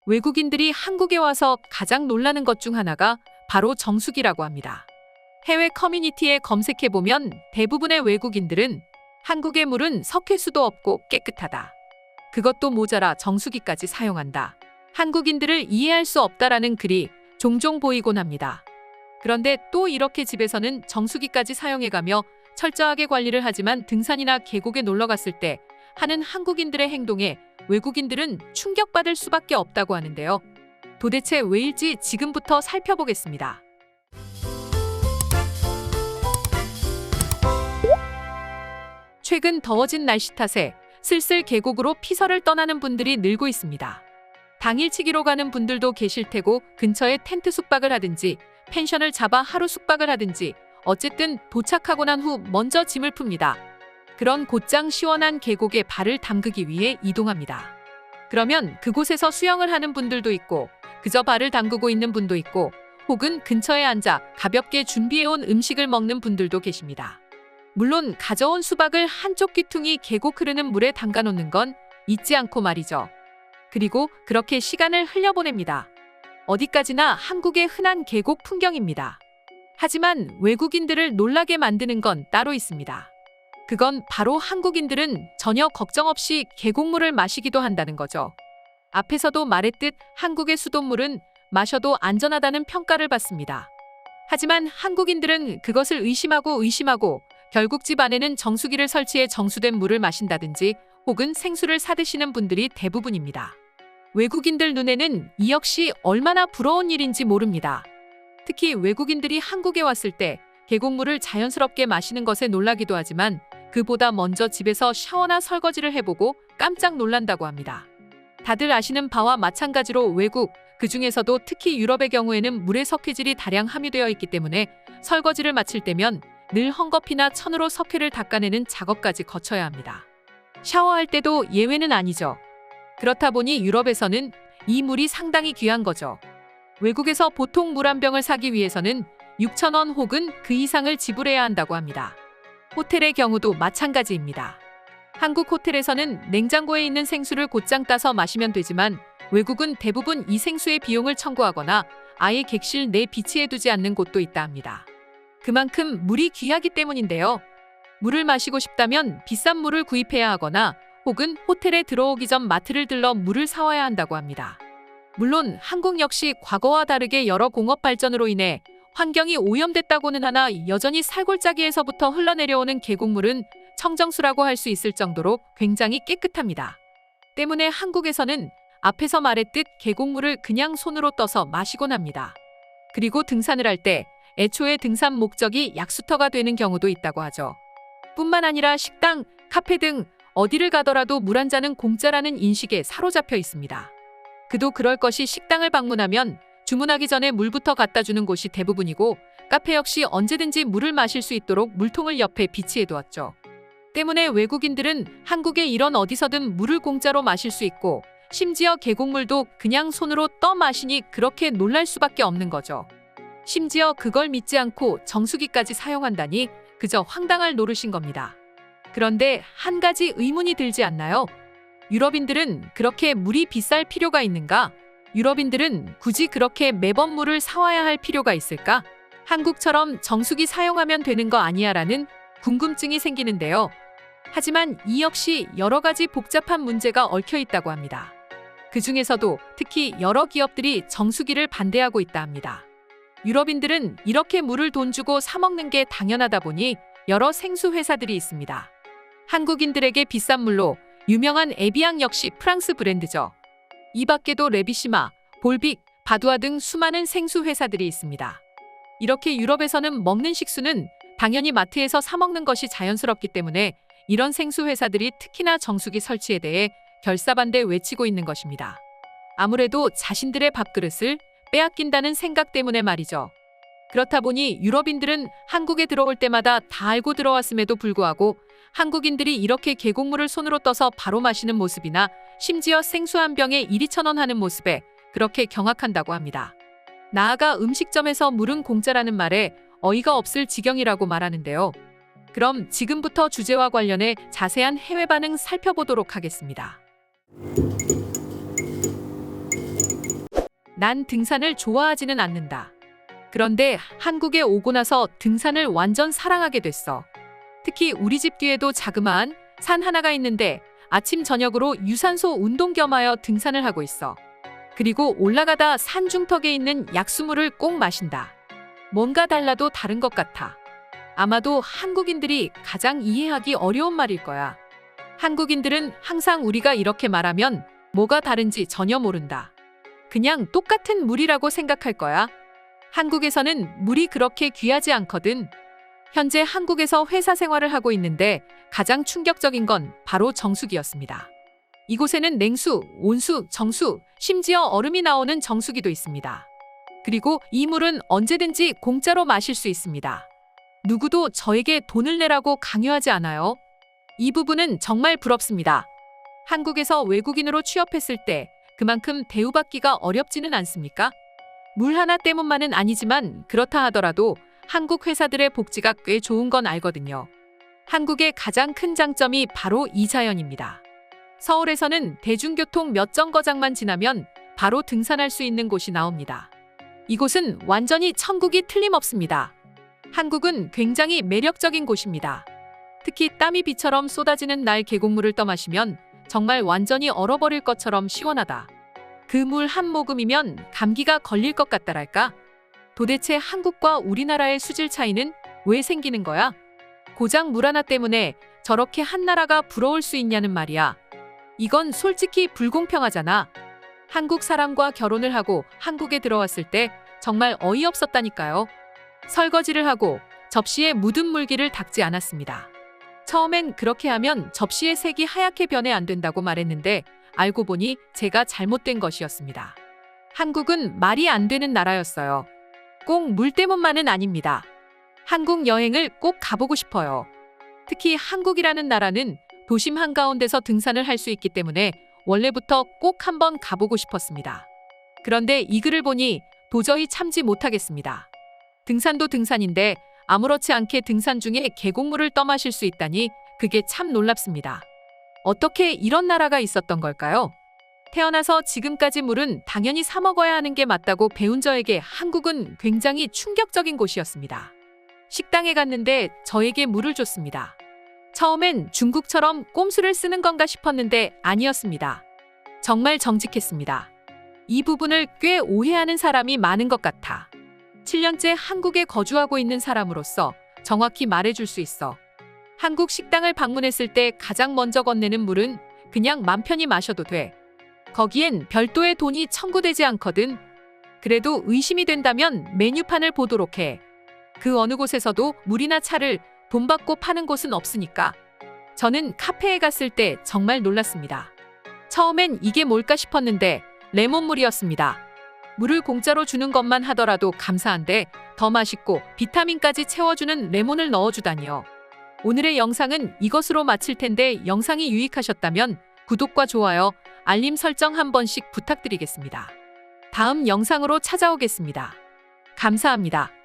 외국인들이 한국에 와서 가장 놀라는 것 중 하나가 바로 정수기라고 합니다. 해외 커뮤니티에 검색해보면 대부분의 외국인들은 한국의 물은 석회수도 없고 깨끗하다. 그것도 모자라 정수기까지 사용한다. 한국인들을 이해할 수 없다라는 글이 종종 보이곤 합니다. 그런데 또 이렇게 집에서는 정수기까지 사용해가며 철저하게 관리를 하지만 등산이나 계곡에 놀러 갔을 때 하는 한국인들의 행동에 외국인들은 충격받을 수밖에 없다고 하는데요. 도대체 왜일지 지금부터 살펴보겠습니다. 최근 더워진 날씨 탓에 슬슬 계곡으로 피서를 떠나는 분들이 늘고 있습니다. 당일치기로 가는 분들도 계실 테고 근처에 텐트 숙박을 하든지 펜션을 잡아 하루 숙박을 하든지 어쨌든 도착하고 난 후 먼저 짐을 풉니다. 그런 곧장 시원한 계곡에 발을 담그기 위해 이동합니다. 그러면 그곳에서 수영을 하는 분들도 있고 그저 발을 담그고 있는 분도 있고 혹은 근처에 앉아 가볍게 준비해온 음식을 먹는 분들도 계십니다. 물론 가져온 수박을 한쪽 귀퉁이 계곡 흐르는 물에 담가 놓는 건 잊지 않고 말이죠. 그리고 그렇게 시간을 흘려보냅니다. 어디까지나 한국의 흔한 계곡 풍경입니다. 하지만 외국인들을 놀라게 만드는 건 따로 있습니다. 그건 바로 한국인들은 전혀 걱정 없이 계곡물을 마시기도 한다는 거죠. 앞에서도 말했듯 한국의 수돗물은 마셔도 안전하다는 평가를 받습니다. 하지만 한국인들은 그것을 의심하고 결국 집 안에는 정수기를 설치해 정수된 물을 마신다든지 혹은 생수를 사드시는 분들이 대부분입니다. 외국인들 눈에는 이 역시 얼마나 부러운 일인지 모릅니다. 특히 외국인들이 한국에 왔을 때 계곡물을 자연스럽게 마시는 것에 놀라기도 하지만 그보다 먼저 집에서 샤워나 설거지를 해보고 깜짝 놀란다고 합니다. 다들 아시는 바와 마찬가지로 외국, 그중에서도 특히 유럽의 경우에는 물의 석회질이 다량 함유되어 있기 때문에 설거지를 마칠 때면 늘 헝겊이나 천으로 석회를 닦아내는 작업까지 거쳐야 합니다. 샤워할 때도 예외는 아니죠. 그렇다 보니 유럽에서는 이 물이 상당히 귀한 거죠. 외국에서 보통 물 한 병을 사기 위해서는 6,000원 혹은 그 이상을 지불해야 한다고 합니다. 호텔의 경우도 마찬가지입니다. 한국 호텔에서는 냉장고에 있는 생수를 곧장 따서 마시면 되지만 외국은 대부분 이 생수의 비용을 청구하거나 아예 객실 내 비치해 두지 않는 곳도 있다 합니다. 그만큼 물이 귀하기 때문인데요. 물을 마시고 싶다면 비싼 물을 구입해야 하거나 혹은 호텔에 들어오기 전 마트를 들러 물을 사와야 한다고 합니다. 물론 한국 역시 과거와 다르게 여러 공업 발전으로 인해 환경이 오염됐다고는 하나 여전히 살골짜기에서부터 흘러내려오는 계곡물은 청정수라고 할 수 있을 정도로 굉장히 깨끗합니다. 때문에 한국에서는 앞에서 말했듯 계곡물을 그냥 손으로 떠서 마시곤 합니다. 그리고 등산을 할 때 애초에 등산 목적이 약수터가 되는 경우도 있다고 하죠. 뿐만 아니라 식당, 카페 등 어디를 가더라도 물 한 잔은 공짜라는 인식에 사로잡혀 있습니다. 그도 그럴 것이 식당을 방문하면 주문하기 전에 물부터 갖다 주는 곳이 대부분이고 카페 역시 언제든지 물을 마실 수 있도록 물통을 옆에 비치해 두었죠. 때문에 외국인들은 한국에 이런 어디서든 물을 공짜로 마실 수 있고 심지어 계곡물도 그냥 손으로 떠 마시니 그렇게 놀랄 수밖에 없는 거죠. 심지어 그걸 믿지 않고 정수기까지 사용한다니 그저 황당할 노릇인 겁니다. 그런데 한 가지 의문이 들지 않나요? 유럽인들은 그렇게 물이 비쌀 필요가 있는가? 유럽인들은 굳이 그렇게 매번 물을 사와야 할 필요가 있을까? 한국처럼 정수기 사용하면 되는 거 아니야? 라는 궁금증이 생기는데요. 하지만 이 역시 여러 가지 복잡한 문제가 얽혀 있다고 합니다. 그 중에서도 특히 여러 기업들이 정수기를 반대하고 있다 합니다. 유럽인들은 이렇게 물을 돈 주고 사 먹는 게 당연하다 보니 여러 생수 회사들이 있습니다. 한국인들에게 비싼 물로 유명한 에비앙 역시 프랑스 브랜드죠. 이 밖에도 레비시마, 볼빅, 바두아 등 수많은 생수 회사들이 있습니다. 이렇게 유럽에서는 먹는 식수는 당연히 마트에서 사 먹는 것이 자연스럽기 때문에 이런 생수 회사들이 특히나 정수기 설치에 대해 결사반대 외치고 있는 것입니다. 아무래도 자신들의 밥그릇을 빼앗긴다는 생각 때문에 말이죠. 그렇다 보니 유럽인들은 한국에 들어올 때마다 다 알고 들어왔음에도 불구하고 한국인들이 이렇게 계곡물을 손으로 떠서 바로 마시는 모습이나 심지어 생수 한 병에 1,2,000원 하는 모습에 그렇게 경악한다고 합니다. 나아가 음식점에서 물은 공짜라는 말에 어이가 없을 지경이라고 말하는데요. 그럼 지금부터 주제와 관련해 자세한 해외 반응 살펴보도록 하겠습니다. 난 등산을 좋아하지는 않는다. 그런데 한국에 오고 나서 등산을 완전 사랑하게 됐어. 특히 우리 집 뒤에도 자그마한 산 하나가 있는데 아침 저녁으로 유산소 운동 겸하여 등산을 하고 있어. 그리고 올라가다 산 중턱에 있는 약수물을 꼭 마신다. 뭔가 달라도 다른 것 같아. 아마도 한국인들이 가장 이해하기 어려운 말일 거야. 한국인들은 항상 우리가 이렇게 말하면 뭐가 다른지 전혀 모른다. 그냥 똑같은 물이라고 생각할 거야. 한국에서는 물이 그렇게 귀하지 않거든. 현재 한국에서 회사 생활을 하고 있는데 가장 충격적인 건 바로 정수기였습니다. 이곳에는 냉수, 온수, 정수, 심지어 얼음이 나오는 정수기도 있습니다. 그리고 이 물은 언제든지 공짜로 마실 수 있습니다. 누구도 저에게 돈을 내라고 강요하지 않아요. 이 부분은 정말 부럽습니다. 한국에서 외국인으로 취업했을 때 그만큼 대우받기가 어렵지는 않습니까? 물 하나 때문만은 아니지만 그렇다 하더라도 한국 회사들의 복지가 꽤 좋은 건 알거든요. 한국의 가장 큰 장점이 바로 이 자연입니다. 서울에서는 대중교통 몇 정거장만 지나면 바로 등산할 수 있는 곳이 나옵니다. 이곳은 완전히 천국이 틀림없습니다. 한국은 굉장히 매력적인 곳입니다. 특히 땀이 비처럼 쏟아지는 날 계곡물을 떠마시면 정말 완전히 얼어버릴 것처럼 시원하다. 그 물 한 모금이면 감기가 걸릴 것 같다랄까? 도대체 한국과 우리나라의 수질 차이는 왜 생기는 거야? 고작 물 하나 때문에 저렇게 한 나라가 부러울 수 있냐는 말이야. 이건 솔직히 불공평하잖아. 한국 사람과 결혼을 하고 한국에 들어왔을 때 정말 어이없었다니까요. 설거지를 하고 접시에 묻은 물기를 닦지 않았습니다. 처음엔 그렇게 하면 접시의 색이 하얗게 변해 안 된다고 말했는데 알고 보니 제가 잘못된 것이었습니다. 한국은 말이 안 되는 나라였어요. 꼭 물 때문만은 아닙니다. 한국 여행을 꼭 가보고 싶어요. 특히 한국이라는 나라는 도심 한가운데서 등산을 할 수 있기 때문에 원래부터 꼭 한번 가보고 싶었습니다. 그런데 이 글을 보니 도저히 참지 못하겠습니다. 등산도 등산인데 아무렇지 않게 등산 중에 계곡물을 떠마실 수 있다니 그게 참 놀랍습니다. 어떻게 이런 나라가 있었던 걸까요? 태어나서 지금까지 물은 당연히 사 먹어야 하는 게 맞다고 배운 저에게 한국은 굉장히 충격적인 곳이었습니다. 식당에 갔는데 저에게 물을 줬습니다. 처음엔 중국처럼 꼼수를 쓰는 건가 싶었는데 아니었습니다. 정말 정직했습니다. 이 부분을 꽤 오해하는 사람이 많은 것 같아. 7년째 한국에 거주하고 있는 사람으로서 정확히 말해줄 수 있어. 한국 식당을 방문했을 때 가장 먼저 건네는 물은 그냥 맘 편히 마셔도 돼. 거기엔 별도의 돈이 청구되지 않거든. 그래도 의심이 된다면 메뉴판을 보도록 해. 그 어느 곳에서도 물이나 차를 돈 받고 파는 곳은 없으니까. 저는 카페에 갔을 때 정말 놀랐습니다. 처음엔 이게 뭘까 싶었는데 레몬물이었습니다. 물을 공짜로 주는 것만 하더라도 감사한데 더 맛있고 비타민까지 채워주는 레몬을 넣어주다니요. 오늘의 영상은 이것으로 마칠 텐데 영상이 유익하셨다면 구독과 좋아요, 알림 설정 한 번씩 부탁드리겠습니다. 다음 영상으로 찾아오겠습니다. 감사합니다.